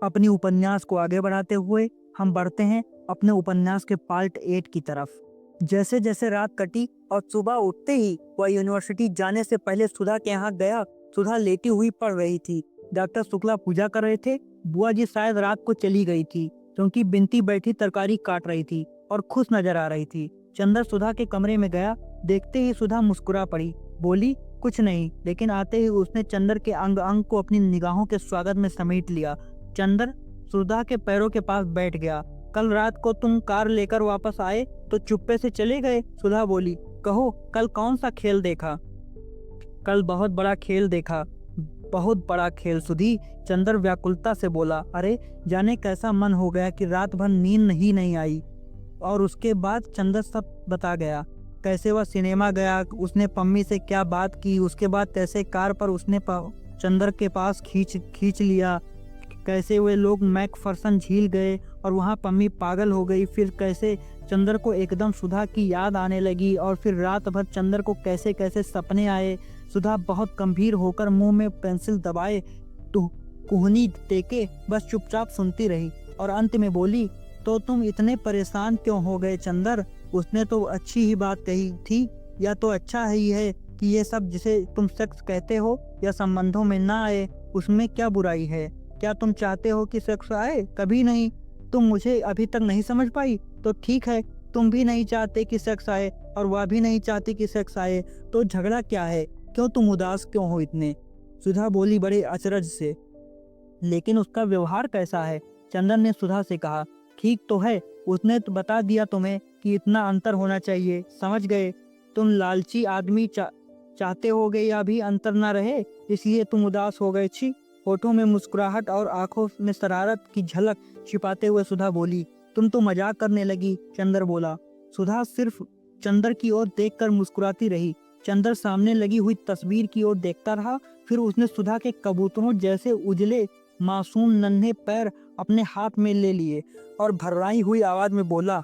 अपनी उपन्यास को आगे बढ़ाते हुए हम बढ़ते हैं अपने उपन्यास के पार्ट 8 की तरफ। जैसे जैसे रात कटी और सुबह उठते ही वह यूनिवर्सिटी जाने से पहले सुधा के यहाँ गया। सुधा लेटी हुई पढ़ रही थी। डॉक्टर शुक्ला पूजा कर रहे थे। बुआ जी शायद रात को चली गई थी क्योंकि बिनती बैठी तरकारी काट रही थी और खुश नजर आ रही थी। चंदर सुधा के कमरे में गया। देखते ही सुधा मुस्कुरा पड़ी, बोली कुछ नहीं, लेकिन आते ही उसने चंदर के अंग अंग को अपनी निगाहों के स्वागत में समेट लिया। चंदर सुधा के पैरों के पास बैठ गया। कल रात को तुम कार लेकर वापस आए तो चुप्पे से चले गए, सुधा बोली। कहो, कल कौन सा खेल देखा? कल बहुत बड़ा खेल देखा। बहुत बड़ा खेल सुधी, चंदर व्याकुलता से बोला। अरे जाने कैसा मन हो गया कि रात भर नींद ही नहीं आई। और उसके बाद चंदर सब बता गया। कैसे वह सिनेमा गया, उसने पम्मी से क्या बात की, उसके बाद कैसे कार पर उसने चंदर के पास खींच लिया, कैसे वे लोग मैकफरसन झील गए और वहाँ पम्मी पागल हो गई, फिर कैसे चंदर को एकदम सुधा की याद आने लगी और फिर रात भर चंदर को कैसे कैसे सपने आए। सुधा बहुत गंभीर होकर मुंह में पेंसिल दबाए तो कुहनी टेके बस चुपचाप सुनती रही और अंत में बोली, तो तुम इतने परेशान क्यों हो गए चंदर? उसने तो अच्छी ही बात कही थी, या तो अच्छा ही है कि ये सब जिसे तुम सेक्स कहते हो या संबंधों में ना आए, उसमें क्या बुराई है? क्या तुम चाहते हो कि सेक्स आए? कभी नहीं। तुम मुझे अभी तक नहीं समझ पाई? तो ठीक है, तुम भी नहीं चाहते कि सेक्स आए और वह भी नहीं चाहती कि सेक्स आए, तो झगड़ा क्या है? क्यों तुम उदास क्यों हो इतने? सुधा बोली बड़े अचरज से। लेकिन उसका व्यवहार कैसा है? चंदन ने सुधा से कहा। ठीक तो है, उसने तो बता दिया तुम्हें कि इतना अंतर होना चाहिए, समझ गए? तुम लालची आदमी चाहते हो गए या भी अंतर ना रहे, इसलिए तुम उदास हो गए। छी। होठों में मुस्कुराहट और आंखों में शरारत की झलक छिपाते हुए सुधा बोली। तुम तो मजाक करने लगी, चंदर बोला। सुधा सिर्फ चंदर की ओर देखकर मुस्कुराती रही। चंदर सामने लगी हुई तस्वीर की ओर देखता रहा। फिर उसने सुधा के कबूतरों जैसे उजले मासूम नन्हे पैर अपने हाथ में ले लिए और भर्राई हुई आवाज में बोला,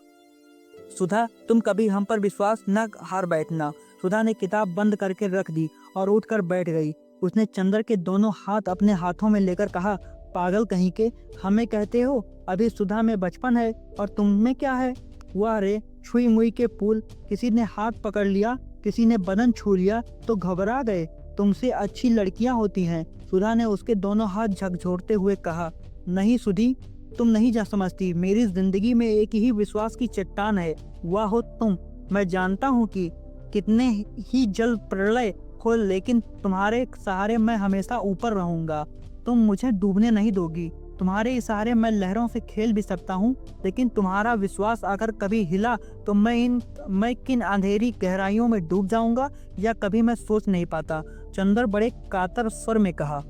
सुधा तुम कभी हम पर विश्वास न हार बैठना। सुधा ने किताब बंद करके रख दी और उठकर बैठ गई। उसने चंदर के दोनों हाथ अपने हाथों में लेकर कहा, पागल कहीं के, हमें कहते हो अभी सुधा में बचपन है और तुम में क्या है? वाह रे छुई मुई के पुल, किसी ने हाथ पकड़ लिया, किसी ने बदन छू लिया तो घबरा गए। तुमसे अच्छी लड़कियां होती हैं। सुधा ने उसके दोनों हाथ झकझोरते हुए कहा, नहीं सुधी, तुम नहीं जा समझती। मेरी जिंदगी में एक ही विश्वास की चट्टान है, वह हो तुम। मैं जानता हूँ कि कितने ही जल प्रलय हो, लेकिन तुम्हारे सहारे मैं हमेशा ऊपर रहूंगा। तुम मुझे डूबने नहीं दोगी। तुम्हारे इशारे मैं लहरों से खेल भी सकता हूँ, लेकिन तुम्हारा विश्वास अगर कभी हिला तो मैं किन अंधेरी गहराइयों में डूब जाऊंगा या कभी मैं सोच नहीं पाता। चंदर बड़े कातर स्वर में कहा।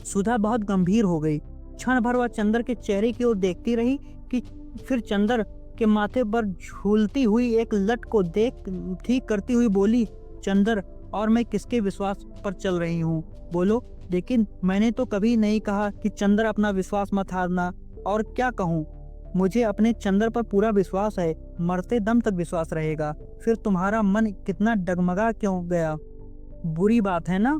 सुधा बहुत गंभीर हो गई। क्षण भर वह चंदर के चेहरे की ओर देखती रही कि फिर चंदर के माथे पर झूलती हुई एक लट को देख ठीक करती हुई बोली, चंदर, और मैं किसके विश्वास पर चल रही हूँ? बोलो। लेकिन मैंने तो कभी नहीं कहा कि चंदर अपना विश्वास मत हारना। और क्या कहूँ? मुझे अपने चंदर पर पूरा विश्वास है, मरते दम तक विश्वास रहेगा। फिर तुम्हारा मन कितना डगमगा क्यों गया? बुरी बात है ना?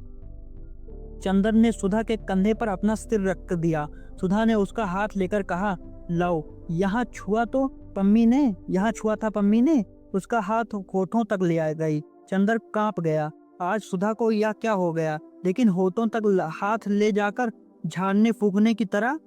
चंदर ने सुधा के कंधे पर अपना सिर रख दिया। सुधा ने उसका हाथ लेकर कहा, लो, यहाँ छुआ तो पम्मी ने, यहाँ छुआ था पम्मी ने। उसका हाथ होठों तक ले आ गई। चंदर कांप गया। आज सुधा को यह क्या हो गया? लेकिन होठों तक हाथ ले जाकर झाड़ने फूकने की तरह।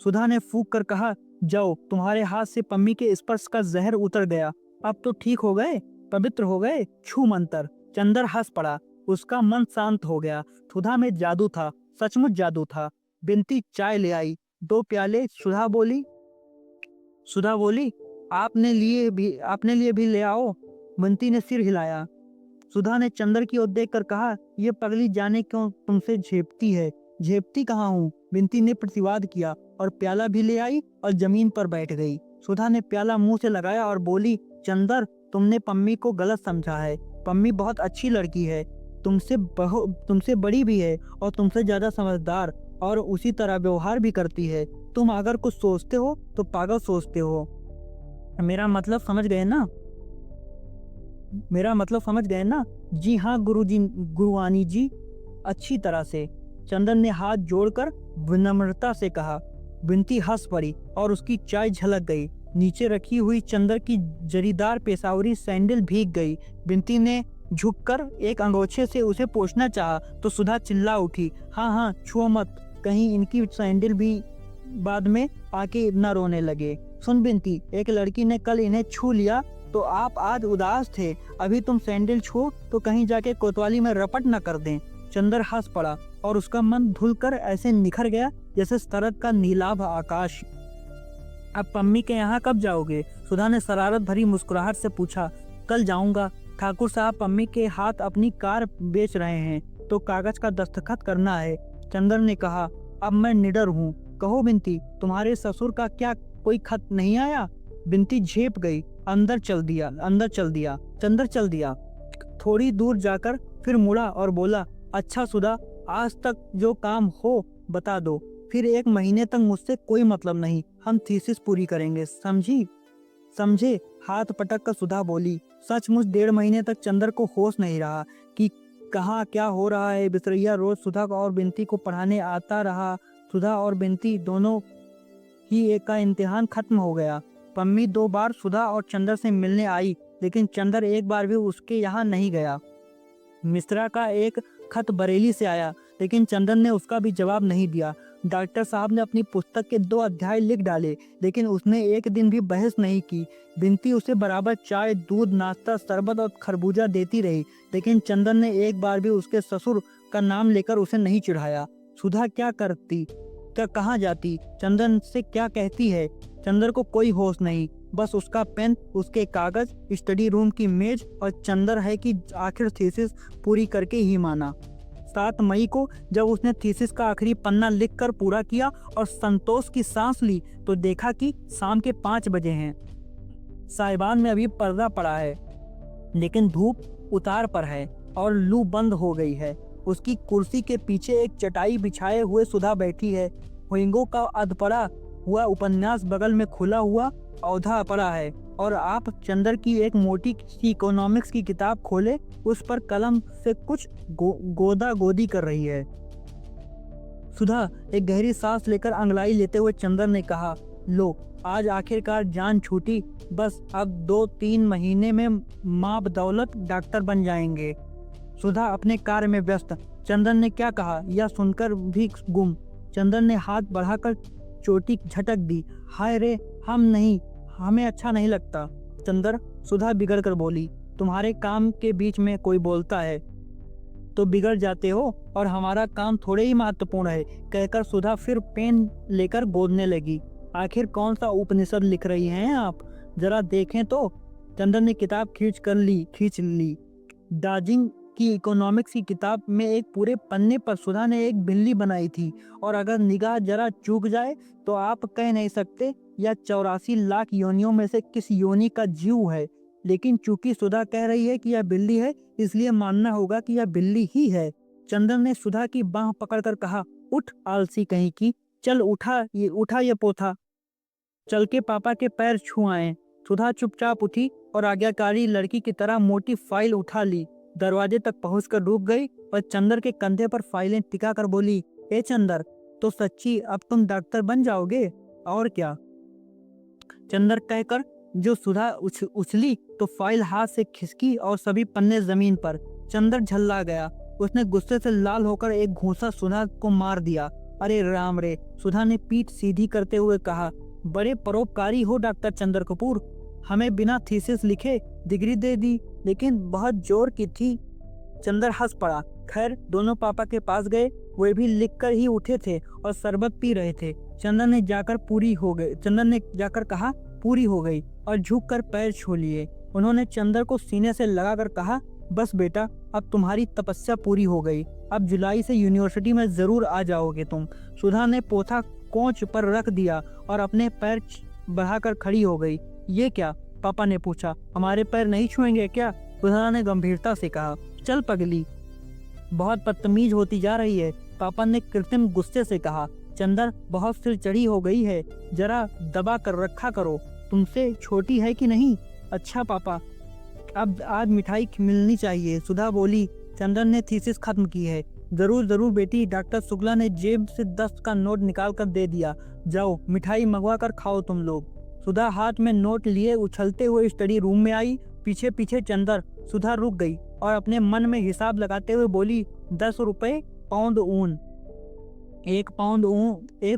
सुधा ने फूक कर कहा, जाओ, तुम्हारे हाथ से पम्मी के स्पर्श का जहर उतर गया। अब तो ठीक हो गए, पवित्र हो गए। छू मंतर। चंदर हंस पड़ा। उसका मन शांत हो गया। सुधा में जादू था, सचमुच जादू था। बिनती चाय ले आई, 2 प्याले। सुधा बोली, आपने लिए भी ले आओ। बंटी ने सिर हिलाया। सुधा ने चंदर की ओर देखकर कहा, ये पगली जाने क्यों तुमसे झेपती है? झेपती कहाँ हूँ? बिनती ने प्रतिवाद किया और प्याला भी ले आई और जमीन पर बैठ गई। सुधा ने प्याला मुंह से लगाया और बोली, चंदर, तुमने पम्मी को गलत समझा है। पम्मी बहुत अच्छी लड़की है, तुमसे बड़ी भी है और तुमसे ज्यादा समझदार, और उसी तरह व्यवहार भी करती है। तुम अगर कुछ सोचते हो तो पागल सोचते हो। मेरा मतलब समझ गए ना? जी हाँ गुरुवानी जी, अच्छी तरह से। चंदन ने हाथ जोड़कर विनम्रता से कहा। बिनती हंस पड़ी और उसकी चाय झलक गई। नीचे रखी हुई चंदर की जरीदार पेशावरी सैंडल भीग गई। बिनती ने झुककर एक अंगोछे से उसे पोंछना चाहा तो सुधा चिल्ला उठी, हाँ हाँ छुओ मत, कहीं इनकी सैंडल भी बाद में आके न रोने लगे। सुन बिनती, एक लड़की ने कल इन्हें छू लिया तो आप आज उदास थे, अभी तुम सैंडल छू तो कहीं जाके कोतवाली में रपट न कर दें। चंदर हंस पड़ा और उसका मन धुलकर ऐसे निखर गया जैसे शरद का नीलाभ आकाश। अब पम्मी के यहाँ कब जाओगे? सुधा ने शरारत भरी मुस्कुराहट से पूछा। कल जाऊंगा, ठाकुर साहब पम्मी के हाथ अपनी कार बेच रहे हैं तो कागज का दस्तखत करना है। चंदर ने कहा, अब मैं निडर हूँ, कहो बिनती, तुम्हारे ससुर का क्या कोई खत नहीं आया? बिनती झेप गई। अंदर चल दिया। चंदर चल दिया। थोड़ी दूर जाकर फिर मुड़ा और बोला, अच्छा सुधा, आज तक जो काम हो बता दो, फिर 1 महीने तक मुझसे कोई मतलब नहीं, हम थीसिस पूरी करेंगे, समझे? हाथ पटक कर सुधा बोली। सचमुच 1.5 महीने तक चंदर को होश नहीं रहा कि कहाँ क्या हो रहा है। बिसरैया रोज सुधा और बिनती को पढ़ाने आता रहा। सुधा और बिनती दोनों ही एक का इम्तिहान खत्म हो गया। पम्मी 2 बार सुधा और चंदर से मिलने आई, लेकिन चंदर एक बार भी उसके यहाँ नहीं गया। मिश्रा का एक खत बरेली से आया, लेकिन चंदन ने उसका भी जवाब नहीं दिया। डॉक्टर साहब ने अपनी पुस्तक के 2 अध्याय लिख डाले, लेकिन उसने एक दिन भी बहस नहीं की। बिनती उसे बराबर चाय, दूध, नाश्ता, शरबत और खरबूजा देती रही, लेकिन चंदन ने एक बार भी उसके ससुर का नाम लेकर उसे नहीं चिढ़ाया। सुधा क्या करती, क्या कहाँ जाती, चंदन से क्या कहती है? चंदर को कोई होश नहीं, बस उसका पेन, उसके कागज, स्टडी रूम की मेज और चंदर है कि आखिर थीसिस पूरी करके ही माना। 7 मई को जब उसने थीसिस का आखिरी पन्ना लिखकर पूरा किया और संतोष की सांस ली तो देखा कि शाम के 5 बजे हैं। साइबान में अभी पर्दा पड़ा है, लेकिन धूप उतार पर है और लू बंद हो गई है। उसकी कुर्सी के पीछे एक चटाई बिछाए हुए सुधा बैठी है। हुइंगो का अधपड़ा हुआ उपन्यास बगल में खुला हुआ औधा पड़ा है और आप चंदर की एक मोटी सी इकोनॉमिक्स की किताब खोले, उस पर कलम से कुछ गोदा गोदी कर रही है। सुधा एक गहरी सांस लेकर अंगड़ाई लेते हुए चंदर ने कहा, लो आज आखिरकार जान छूटी, बस अब 2-3 महीने में माँ बदौलत डॉक्टर बन जाएंगे। सुधा अपने कार्य में व्यस्त। चंदन ने क्या कहा यह सुनकर भी गुम। चंदन ने हाथ बढ़ाकर चोटी झटक दी। हाय रे, हम नहीं, हमें अच्छा नहीं लगता। चंदर, सुधा बिगड़ कर बोली, तुम्हारे काम के बीच में कोई बोलता है तो बिगड़ जाते हो और हमारा काम थोड़े ही महत्वपूर्ण है, कहकर सुधा फिर पेन लेकर गोदने लगी। आखिर कौन सा उपनिषद लिख रही हैं आप, जरा देखें तो। चंदन ने किताब खींच ली। डाजिंग की इकोनॉमिक्स की किताब में एक पूरे पन्ने पर सुधा ने एक बिल्ली बनाई थी, और अगर निगाह जरा चूक जाए तो आप कह नहीं सकते यह 84 लाख योनियों में से किस योनि का जीव है। लेकिन चूंकि सुधा कह रही है कि यह बिल्ली है, इसलिए मानना होगा कि यह बिल्ली ही है। चंदन ने सुधा की बांह पकड़कर कहा, उठ आलसी कहीं की, चल उठा ये पोथा, चल के पापा के पैर छू आए। सुधा चुपचाप उठी और आज्ञाकारी लड़की की तरह मोटी फाइल उठा ली। दरवाजे तक पहुंचकर रुक गई और चंदर के कंधे पर फाइलें टिका कर बोली, ए चंदर, तो सच्ची अब तुम डॉक्टर बन जाओगे? और क्या? चंदर कहकर जो सुधा उछली तो फाइल हाथ से खिसकी और सभी पन्ने जमीन पर। चंदर झल्ला गया। उसने गुस्से से लाल होकर एक घूंसा सुधा को मार दिया। अरे राम रे, सुधा ने पीठ सीधी करते हुए कहा, बड़े परोपकारी हो डॉक्टर चंदर कपूर, हमें बिना थीसिस लिखे डिग्री दे दी, लेकिन बहुत जोर की थी। चंदर हंस पड़ा। खैर, दोनों पापा के पास गए, वे भी लिखकर ही उठे थे और शरबत पी रहे थे। चंदन ने जाकर कहा, पूरी हो गई, और झुककर पैर छू लिए। उन्होंने चंदर को सीने से लगाकर कहा, बस बेटा, अब तुम्हारी तपस्या पूरी हो गई, अब जुलाई से यूनिवर्सिटी में जरूर आ जाओगे तुम। सुधा ने पोथा कोच पर रख दिया और अपने पैर बढ़ाकर खड़ी हो गई। ये क्या? पापा ने पूछा। हमारे पैर नहीं छुएंगे क्या? सुधा ने गंभीरता से कहा। चल पगली, बहुत बदतमीज होती जा रही है, पापा ने कृत्रिम गुस्से से कहा। चंदर, बहुत सिर चढ़ी हो गई है, जरा दबा कर रखा करो, तुमसे छोटी है कि नहीं? अच्छा पापा, अब आज मिठाई मिलनी चाहिए, सुधा बोली। चंदन ने थीसिस खत्म की है, जरूर जरूर बेटी, डॉक्टर शुक्ला ने जेब से 10 का नोट निकाल कर दे दिया। जाओ मिठाई मंगवा कर खाओ तुम लोग। सुधा हाथ में नोट लिए उछलते हुए स्टडी रूम में आई। पीछे पीछे चंदर। सुधा रुक गई और अपने मन में हिसाब लगाते हुए बोली, 10 रुपए पाउंड ऊन, 1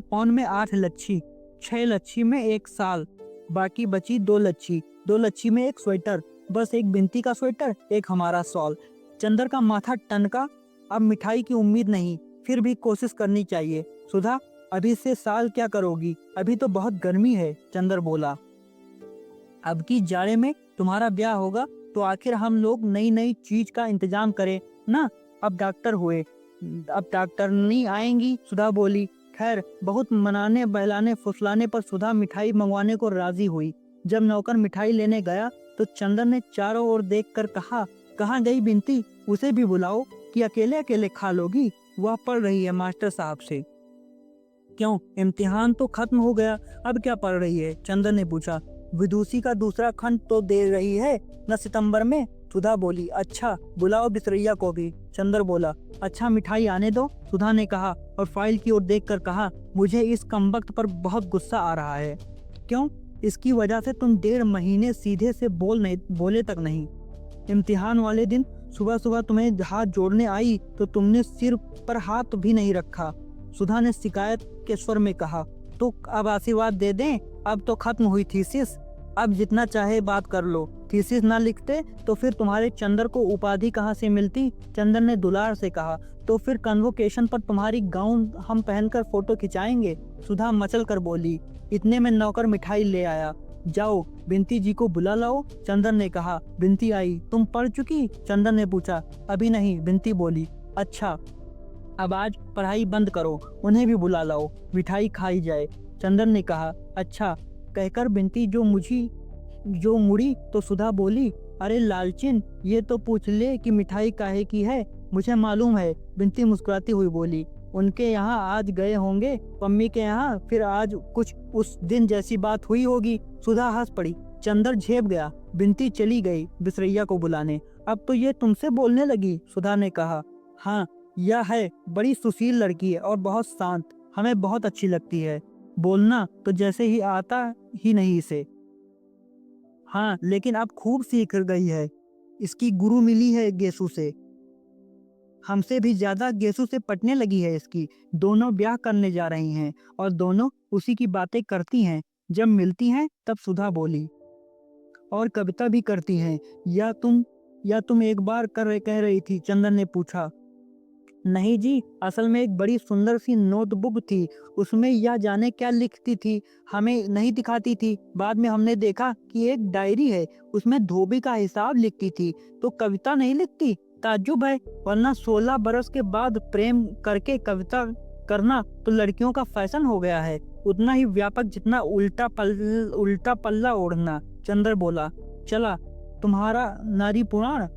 पाउंड में 8 लच्छी, 6 लच्छी में 1 साल, बाकी बची 2 लच्छी, 2 लच्छी में 1 स्वेटर, बस एक बिनती का स्वेटर, एक हमारा सॉल। चंदर का माथा टनका। अब मिठाई की उम्मीद नहीं, फिर भी कोशिश करनी चाहिए। सुधा, अभी से साल क्या करोगी, अभी तो बहुत गर्मी है। चंदर बोला, अब की जाड़े में तुम्हारा ब्याह होगा तो आखिर हम लोग नई नई चीज का इंतजाम करें ना। अब डॉक्टर हुए, अब डॉक्टर नहीं आएंगी। सुधा बोली। खैर, बहुत मनाने बहलाने फुसलाने पर सुधा मिठाई मंगवाने को राजी हुई। जब नौकर मिठाई लेने गया तो चंदर ने चारों ओर देखकर कहा, कहाँ गई बिनती, उसे भी बुलाओ, कि अकेले अकेले खा लोगी, वह पढ़ रही है मास्टर साहब से। क्यों, इम्तिहान तो खत्म हो गया, अब क्या पढ़ रही है, चंदर ने पूछा। विदुषी का दूसरा खंड तो दे रही है न सितंबर में। सुधा बोली। अच्छा, बुलाओ बिसरैया को भी। चंदर बोला। अच्छा, मिठाई आने दो, सुधा ने कहा और फाइल की ओर देखकर कहा, मुझे इस कमबख्त पर बहुत गुस्सा आ रहा है। क्यों, इसकी वजह से तुम 1.5 महीने सीधे से बोले तक नहीं। इम्तिहान वाले दिन सुबह सुबह तुम्हें हाथ जोड़ने आई तो तुमने सिर पर हाथ भी नहीं रखा। सुधा ने शिकायत के स्वर में कहा। तो अब आशीर्वाद दे दें, अब तो खत्म हुई थीसिस, अब जितना चाहे बात कर लो। थीसिस ना लिखते तो फिर तुम्हारे चंदर को उपाधि कहाँ से मिलती। चंदर ने दुलार से कहा। तो फिर कन्वोकेशन पर तुम्हारी गाउन हम पहनकर फोटो खिंचाएंगे। सुधा मचल कर बोली। इतने में नौकर मिठाई ले आया। जाओ बिनती जी को बुला लाओ, चंदर ने कहा। बिनती आई। तुम पढ़ चुकी, चंदर ने पूछा। अभी नहीं, बिनती बोली। अच्छा, अब आज पढ़ाई बंद करो, उन्हें भी बुला लाओ, मिठाई खाई जाए, चंदर ने कहा। अच्छा, कहकर बिनती जो मुड़ी तो सुधा बोली, अरे लालचिन, ये तो पूछ ले कि मिठाई काहे की है, मुझे मालूम है। बिनती मुस्कुराती हुई बोली, उनके यहाँ आज गए होंगे, पम्मी के यहाँ, फिर आज कुछ उस दिन जैसी बात हुई होगी। सुधा हंस पड़ी। चंदर झेप गया। बिनती चली गई बिसरैया को बुलाने। अब तो ये तुमसे बोलने लगी, सुधा ने कहा। हाँ, यह है, बड़ी सुशील लड़की है और बहुत शांत, हमें बहुत अच्छी लगती है। बोलना तो जैसे ही आता ही नहीं इसे। हाँ, लेकिन अब खूब सीख गई है, इसकी गुरु मिली है गेसु से, हमसे भी ज्यादा गेसु से पटने लगी है इसकी। दोनों ब्याह करने जा रही हैं और दोनों उसी की बातें करती हैं। जब मिलती हैं तब सुधा बोली, और कविता भी करती हैं, या तुम एक बार कह रही थी, चंदन ने पूछा। नहीं जी, असल में एक बड़ी सुंदर सी नोटबुक थी, उसमें यह जाने क्या लिखती थी, हमें नहीं दिखाती थी। बाद में हमने देखा कि एक डायरी है, उसमें धोबी का हिसाब लिखती थी, तो कविता नहीं लिखती। ताज्जुब है, वरना 16 बरस के बाद प्रेम करके कविता करना तो लड़कियों का फैशन हो गया है, उतना ही व्यापक जितना उल्टा पल्ला ओढ़ना। चंद्र बोला। चला तुम्हारा नारी पुराण।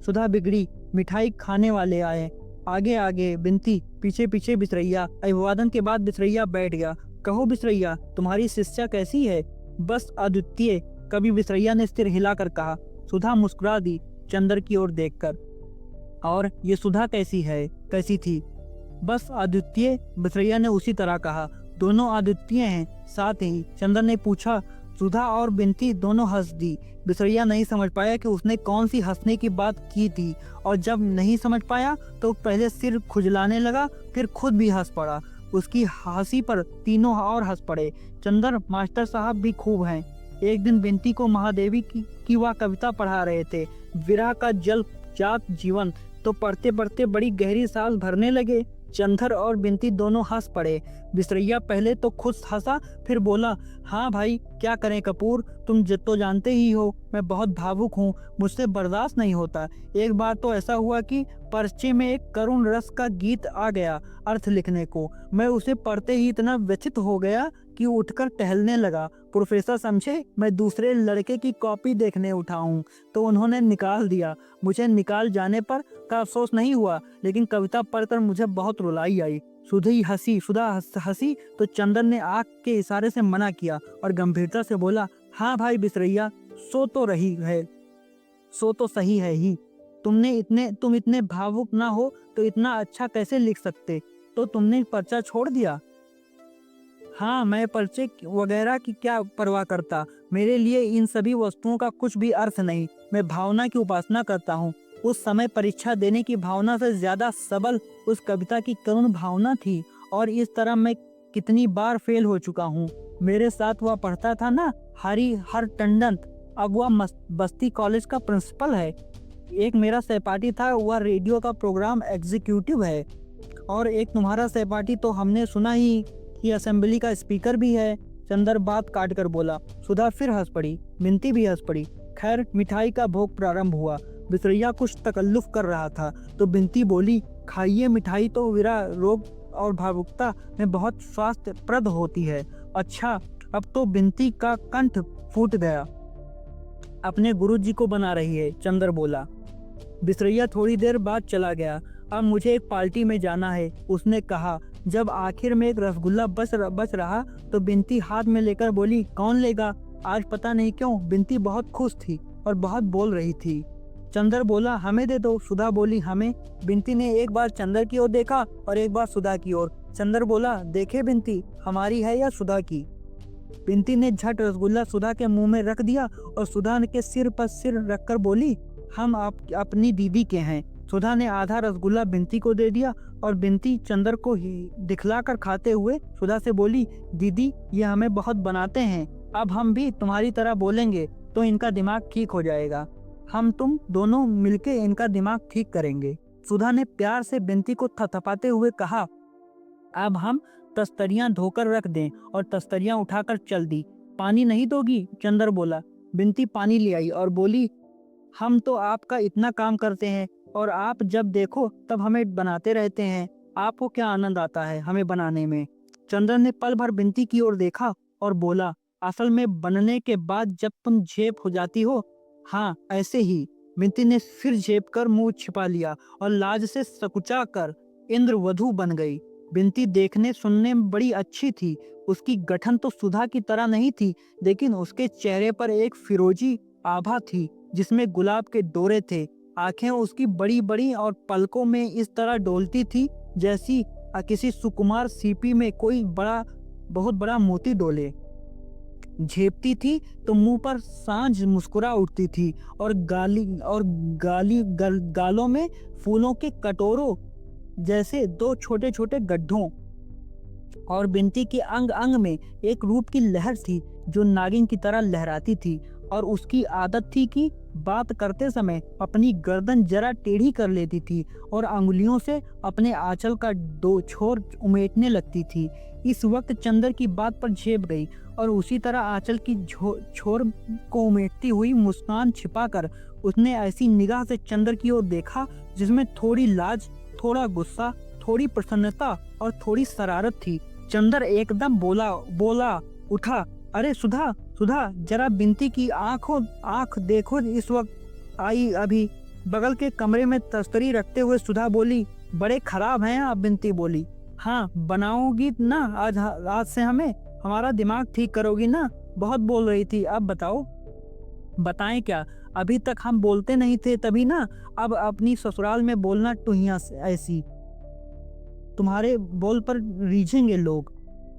सुधा बिगड़ी। मिठाई खाने वाले आए। आगे आगे बिनती, पीछे पीछे बिसरैया। अभिवादन के बाद बिसरैया बैठ गया। कहो बिसरैया, तुम्हारी शिष्या कैसी है। बस अद्वितीय, कभी बिसरैया ने सिर हिलाकर कहा। सुधा मुस्कुरा दी चंदर की ओर देखकर। और ये सुधा कैसी थी। बस अद्वितीय, बिसरैया ने उसी तरह कहा। दोनों अद्वितीय हैं। साथ ही चंदर ने पूछा। सुधा और बिनती दोनों हंस दी। बिसरैया नहीं समझ पाया कि उसने कौन सी हंसने की बात की थी, और जब नहीं समझ पाया तो पहले सिर खुजलाने लगा, फिर खुद भी हंस पड़ा। उसकी हंसी पर तीनों और हंस पड़े। चंदर मास्टर साहब भी खूब हैं। एक दिन बिनती को महादेवी की वह कविता पढ़ा रहे थे, विरह का जल जात जीवन, तो पढ़ते पढ़ते बड़ी गहरी सांस भरने लगे। चंदर और बिनती दोनों हंस पड़े। बिसरैया पहले तो खुद हंसा, फिर बोला, हाँ भाई, क्या करें कपूर, तुम तो जानते ही हो मैं बहुत भावुक हूँ, मुझसे बर्दाश्त नहीं होता। एक बार तो ऐसा हुआ कि पर्चे में एक करुण रस का गीत आ गया अर्थ लिखने को। मैं उसे पढ़ते ही इतना व्यथित हो गया कि उठकर टहलने लगा। प्रोफेसर समझे मैं दूसरे लड़के की कॉपी देखने उठा हूँ, तो उन्होंने निकाल दिया। मुझे निकाल जाने पर का अफसोस नहीं हुआ, लेकिन कविता पढ़कर मुझे बहुत रुलाई आई। सुधा हंसी तो चंदन ने आँख के इशारे से मना किया और गंभीरता से बोला, हाँ भाई बिसरैया, सो तो सही है ही, तुम इतने भावुक ना हो तो इतना अच्छा कैसे लिख सकते? तो तुमने पर्चा छोड़ दिया? हाँ, मैं पर्चे वगैरह की क्या परवाह करता। मेरे लिए इन सभी वस्तुओं का कुछ भी अर्थ नहीं। मैं भावना की उपासना करता हूँ। उस समय परीक्षा देने की भावना से ज्यादा सबल उस कविता की करुण भावना थी। और इस तरह मैं कितनी बार फेल हो चुका हूँ। मेरे साथ वह पढ़ता था ना, हर टंडन। अब वह बस्ती कॉलेज का प्रिंसिपल है। एक मेरा सहपाठी था, वह रेडियो का प्रोग्राम एग्जीक्यूटिव है। और एक तुम्हारा सहपाठी तो हमने सुना ही कि असेंबली का स्पीकर भी है। चंदर बात काट कर बोला। सुधा फिर हंस पड़ी, बिनती भी हंस पड़ी। खैर, मिठाई का भोग प्रारंभ हुआ। बिसरैया कुछ तकल्लुफ कर रहा था तो बिनती बोली, खाइए, मिठाई तो वीरा रोग और भावुकता में बहुत स्वास्थ्यप्रद होती है। अच्छा, अब तो बिनती का कंठ फूट गया। अपने गुरुजी को बना रही है, चंदर बोला। बिसरैया थोड़ी देर बाद चला गया। अब मुझे एक पार्टी में जाना है, उसने कहा। जब आखिर में एक रसगुल्ला बच रहा तो बिनती हाथ में लेकर बोली, कौन लेगा? आज पता नहीं क्यों बिनती बहुत खुश थी और बहुत बोल रही थी। चंदर बोला, हमें दे दो। सुधा बोली, हमें? बिनती ने एक बार चंदर की ओर देखा और एक बार सुधा की ओर। चंदर बोला, देखे बिनती, हमारी है या सुधा की? बिनती ने झट रसगुल्ला सुधा के मुंह में रख दिया और सुधा के सिर पर सिर रखकर बोली, हम अपनी दीदी के हैं। सुधा ने आधा रसगुल्ला बिनती को दे दिया और बिनती चंदर को ही दिखलाकर खाते हुए सुधा से बोली, दीदी ये हमें बहुत बनाते हैं। अब हम भी तुम्हारी तरह बोलेंगे तो इनका दिमाग ठीक हो जाएगा। हम तुम दोनों मिलके इनका दिमाग ठीक करेंगे। सुधा ने प्यार से बिनती को थपथपाते हुए कहा, अब हम तस्तरियां धोकर रख दें, और तस्तरियां उठाकर चल दी। पानी नहीं दोगी? चंदर बोला। बिनती पानी ले आई और बोली, हम तो आपका इतना काम करते हैं और आप जब देखो तब हमें बनाते रहते हैं। आपको क्या आनंद आता है हमें बनाने में? चंदर ने पल भर बिनती की ओर देखा और बोला, असल में बनने के बाद जब तुम झेप हो जाती हो। हाँ, ऐसे ही। बिनती ने फिर झेप कर मुंह छिपा लिया और लाज से सकुचा कर इंद्रवधु बन गई। बिनती देखने सुनने में बड़ी अच्छी थी। उसकी गठन तो सुधा की तरह नहीं थी, लेकिन उसके चेहरे पर एक फिरोजी आभा थी जिसमें गुलाब के डोरे थे। आंखें उसकी बड़ी बड़ी और पलकों में इस तरह डोलती थी जैसी किसी सुकुमार सीपी में कोई बहुत बड़ा मोती डोले। झेपती थी तो मुंह पर सांझ मुस्कुरा उठती थी और गालों में फूलों के कटोरों जैसे दो छोटे छोटे गड्ढों। और बिनती के अंग अंग में एक रूप की लहर थी जो नागिन की तरह लहराती थी। और उसकी आदत थी कि बात करते समय अपनी गर्दन जरा टेढ़ी कर लेती थी और अंगुलियों से अपने आंचल का दो छोर उमेटने लगती थी। इस वक्त चंदर की बात पर झेप गई और उसी तरह आंचल की छोर को उमेटती हुई मुस्कान छिपाकर उसने ऐसी निगाह से चंदर की ओर देखा जिसमें थोड़ी लाज, थोड़ा गुस्सा, थोड़ी प्रसन्नता और थोड़ी शरारत थी। चंदर एकदम बोला उठा, अरे सुधा सुधा, जरा बिनती की आंख देखो, इस वक्त आई अभी। बगल के कमरे में तस्तरी रखते हुए सुधा बोली, बड़े खराब हैं आप। बिनती बोली, हाँ, बनाओगी ना आज से हमारा दिमाग ठीक करोगी ना? बहुत बोल रही थी, अब बताओ। बताएं क्या? अभी तक हम बोलते नहीं थे तभी ना। अब अपनी ससुराल में बोलना टुहिया ऐसी, तुम्हारे बोल पर रीझेंगे लोग।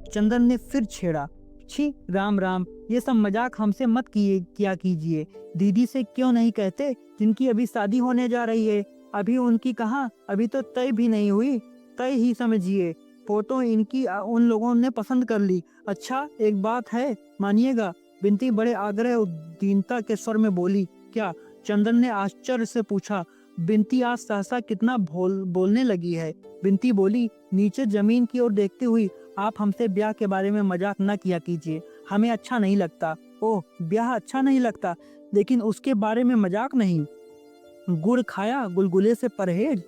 चंदन ने फिर छेड़ा, छी राम राम, ये सब मजाक हमसे मत किया कीजिए। दीदी से क्यों नहीं कहते जिनकी अभी शादी होने जा रही है? अभी उनकी कहाँ, अभी तो तय भी नहीं हुई। तय ही समझिए, फोटो इनकी उन लोगों ने पसंद कर ली। अच्छा, एक बात है, मानिएगा। बिनती बड़े आग्रह और दीनता के स्वर में बोली। क्या? चंदन ने आश्चर्य से पूछा। बिनती आज सहसा कितना बोलने लगी है। बिनती बोली, नीचे जमीन की ओर देखती हुई, आप हमसे ब्याह के बारे में मजाक न किया कीजिए, हमें अच्छा नहीं लगता। ओह, ब्याह अच्छा नहीं लगता, लेकिन उसके बारे में मजाक नहीं। गुड़ खाया, गुलगुले से परहेज।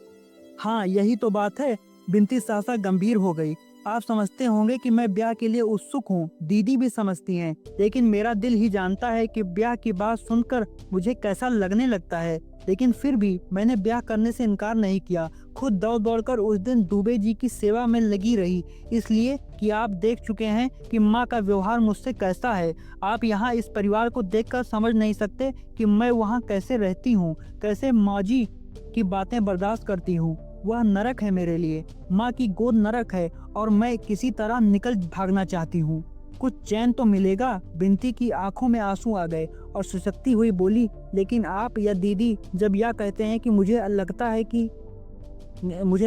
हाँ, यही तो बात है। बिनती सहसा गंभीर हो गई। आप समझते होंगे कि मैं ब्याह के लिए उत्सुक हूँ, दीदी भी समझती हैं, लेकिन मेरा दिल ही जानता है कि ब्याह की बात सुनकर मुझे कैसा लगने लगता है। लेकिन फिर भी मैंने ब्याह करने से इनकार नहीं किया। खुद दौड़ दौड़कर उस दिन दुबे जी की सेवा में लगी रही, इसलिए कि आप देख चुके हैं कि माँ का व्यवहार मुझसे कैसा है। आप यहाँ इस परिवार को देखकर समझ नहीं सकते कि मैं वहाँ कैसे रहती हूँ, कैसे मौजी की बातें बर्दाश्त करती हूँ। वह नरक है मेरे लिए। माँ की गोद नरक है और मैं किसी तरह निकल भागना चाहती हूँ। कुछ चैन तो मिलेगा। बिनती की आंखों में आंसू आ गए और सिसकती हुई बोली, लेकिन आप या दीदी जब यह कहते हैं कि मुझे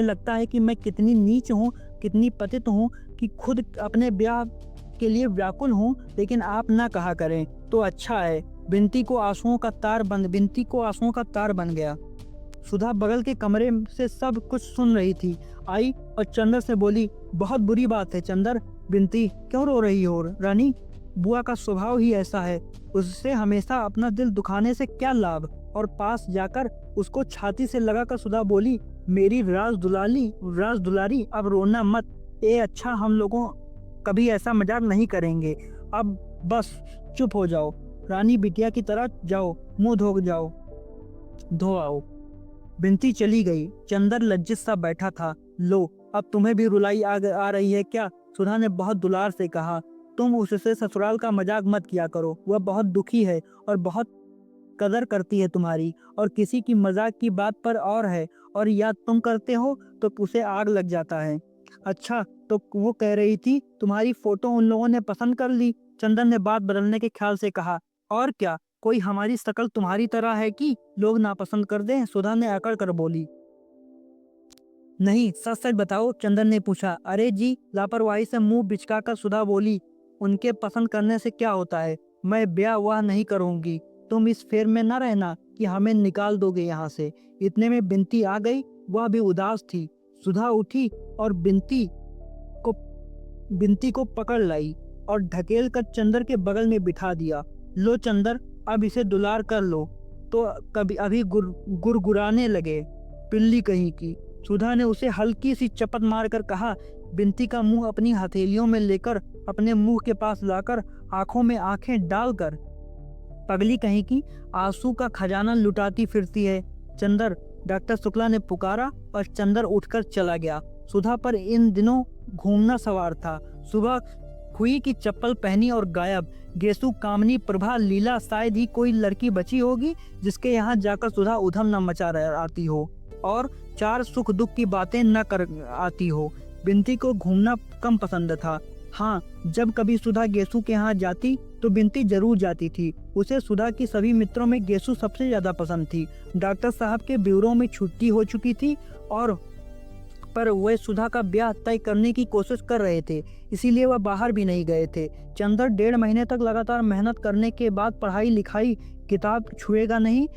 लगता है कि मैं कितनी नीच हूँ, कितनी पतित हूँ कि खुद अपने ब्याह के लिए व्याकुल हूँ, लेकिन आप ना कहा करें तो अच्छा है। बिनती को आंसुओं का तार बन गया। सुधा बगल के कमरे से सब कुछ सुन रही थी। आई और चंदर से बोली, बहुत बुरी बात है चंदर। बिनती, क्यों रो रही हो रानी? बुआ का स्वभाव ही ऐसा है। उससे हमेशा अपना दिल दुखाने से क्या लाभ? और पास जाकर उसको छाती से लगाकर सुधा बोली, मेरी राज दुलारी अब रोना मत। अच्छा, हम लोगों कभी ऐसा मजाक नहीं करेंगे। अब बस चुप हो जाओ। रानी बिटिया की तरह जाओ, मुंह धो आओ। बिनती चली गई। चंदर लज्जित सा बैठा था। लो, अब तुम्हें भी रुलाई आ रही है क्या? सुधा ने बहुत दुलार से कहा। तुम उससे ससुराल का मजाक मत किया करो। वह बहुत दुखी है और बहुत कदर करती है तुम्हारी, और किसी की मजाक की बात पर और है, और याद तुम करते हो तो उसे आग लग जाता है। अच्छा, तो वो कह रही थी तुम्हारी फोटो उन लोगों ने पसंद कर ली। चंदन ने बात बदलने के ख्याल से कहा। और क्या, कोई हमारी शक्ल तुम्हारी तरह है कि लोग नापसंद कर दें? सुधा ने अकड़ कर बोली। नहीं, सच सच बताओ, चंदन ने पूछा। अरे जी, लापरवाही से मुंह बिचकाकर सुधा बोली। उनके पसंद करने से क्या होता है? मैं ब्याह वह नहीं करूंगी। तुम इस फेर में न रहना कि हमें निकाल दोगे यहाँ से। इतने में बिनती आ गई। वह भी उदास थी। सुधा उठी और को बिनती को पकड़ लाई और ढकेल कर चंदर के बगल में बिठा दिया। लो चंदर, अब इसे दुलार कर लो। तो कभी अभी गुरगुराने लगे, पिल्ली कहीं की। सुधा ने उसे हल्की सी चपत मारकर कहा। बिनती का मुंह अपनी हथेलियों में लेकर अपने मुंह के पास लाकर आंखों में आंखें डालकर, पगली कहीं की, आंसू का खजाना लुटाती फिरती है। चंदर, डॉक्टर शुक्ला ने पुकारा और चंदर उठकर चला गया। सुधा पर इन दिनों घूमना सवार था। सुबह खुई की चप्पल पहनी और गायब। गेसु, कामनी, प्रभा, लीला, शायद ही कोई लड़की बची होगी जिसके यहाँ जाकर सुधा उधम न मचा आती हो और चार सुख दुख की बातें न कर आती हो। बिनती को घूमना कम पसंद था। हाँ, जब कभी सुधा गेसु के यहाँ जाती तो बिनती जरूर जाती थी। उसे सुधा की सभी मित्रों में गेसु सबसे ज्यादा पसंद थी। डॉक्टर साहब के ब्यूरो में छुट्टी हो चुकी थी और पर वे सुधा का ब्याह तय करने की कोशिश कर रहे थे, इसीलिए वह बाहर भी नहीं गए थे। चंदर 1.5 महीने तक लगातार मेहनत करने के बाद किताब छुएगा नहीं,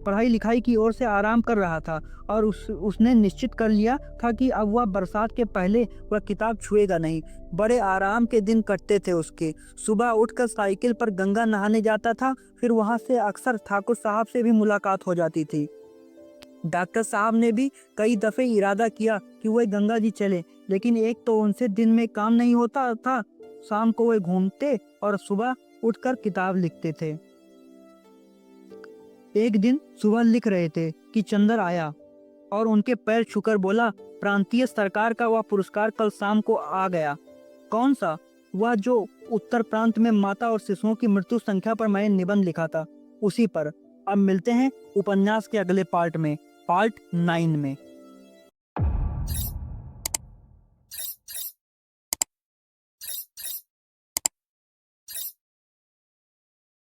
पढ़ाई लिखाई की ओर से आराम कर रहा था और उसने निश्चित कर लिया था कि अब वह बरसात के पहले वह किताब छुएगा नहीं। बड़े आराम के दिन कटते थे उसके। सुबह उठकर साइकिल पर गंगा नहाने जाता था, फिर वहां से अक्सर ठाकुर साहब से भी मुलाकात हो जाती थी। डॉक्टर साहब ने भी कई दफे इरादा किया कि वह गंगा जी चले, लेकिन एक तो उनसे दिन में काम नहीं होता था। शाम को वे घूमते और सुबह उठकर किताब लिखते थे। एक दिन सुबह लिख रहे थे कि चंदर आया और उनके पैर छूकर बोला, प्रांतीय सरकार का वह पुरस्कार कल शाम को आ गया। कौन सा? वह जो उत्तर प्रांत में माता और शिशुओं की मृत्यु संख्या पर मैंने निबंध लिखा था, उसी पर। अब मिलते हैं उपन्यास के अगले पार्ट में, पार्ट 9 में।